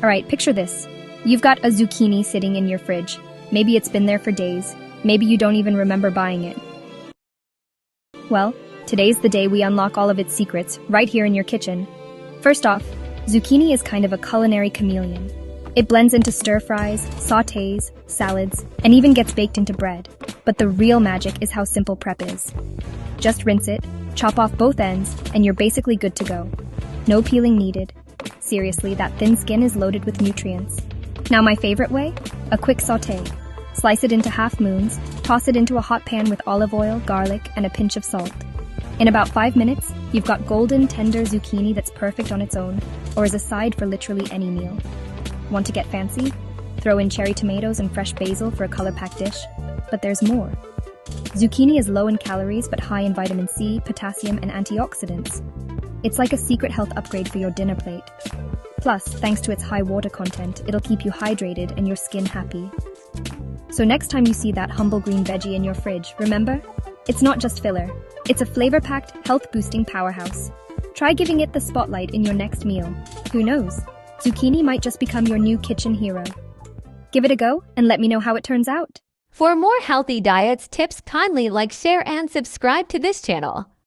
Alright, picture this. You've got a zucchini sitting in your fridge. Maybe it's been there for days. Maybe you don't even remember buying it. Well, today's the day we unlock all of its secrets, right here in your kitchen. First off, zucchini is kind of a culinary chameleon. It blends into stir-fries, sautés, salads, and even gets baked into bread. But the real magic is how simple prep is. Just rinse it, chop off both ends, and you're basically good to go. No peeling needed. Seriously, that thin skin is loaded with nutrients. Now my favorite way? A quick sauté. Slice it into half moons, toss it into a hot pan with olive oil, garlic, and a pinch of salt. In about 5 minutes, you've got golden, tender zucchini that's perfect on its own, or as a side for literally any meal. Want to get fancy? Throw in cherry tomatoes and fresh basil for a color-packed dish. But there's more. Zucchini is low in calories but high in vitamin C, potassium, and antioxidants. It's like a secret health upgrade for your dinner plate. Plus, thanks to its high water content, it'll keep you hydrated and your skin happy. So next time you see that humble green veggie in your fridge, remember? It's not just filler. It's a flavor-packed, health-boosting powerhouse. Try giving it the spotlight in your next meal. Who knows? Zucchini might just become your new kitchen hero. Give it a go and let me know how it turns out. For more healthy diets tips, kindly like, share, and subscribe to this channel.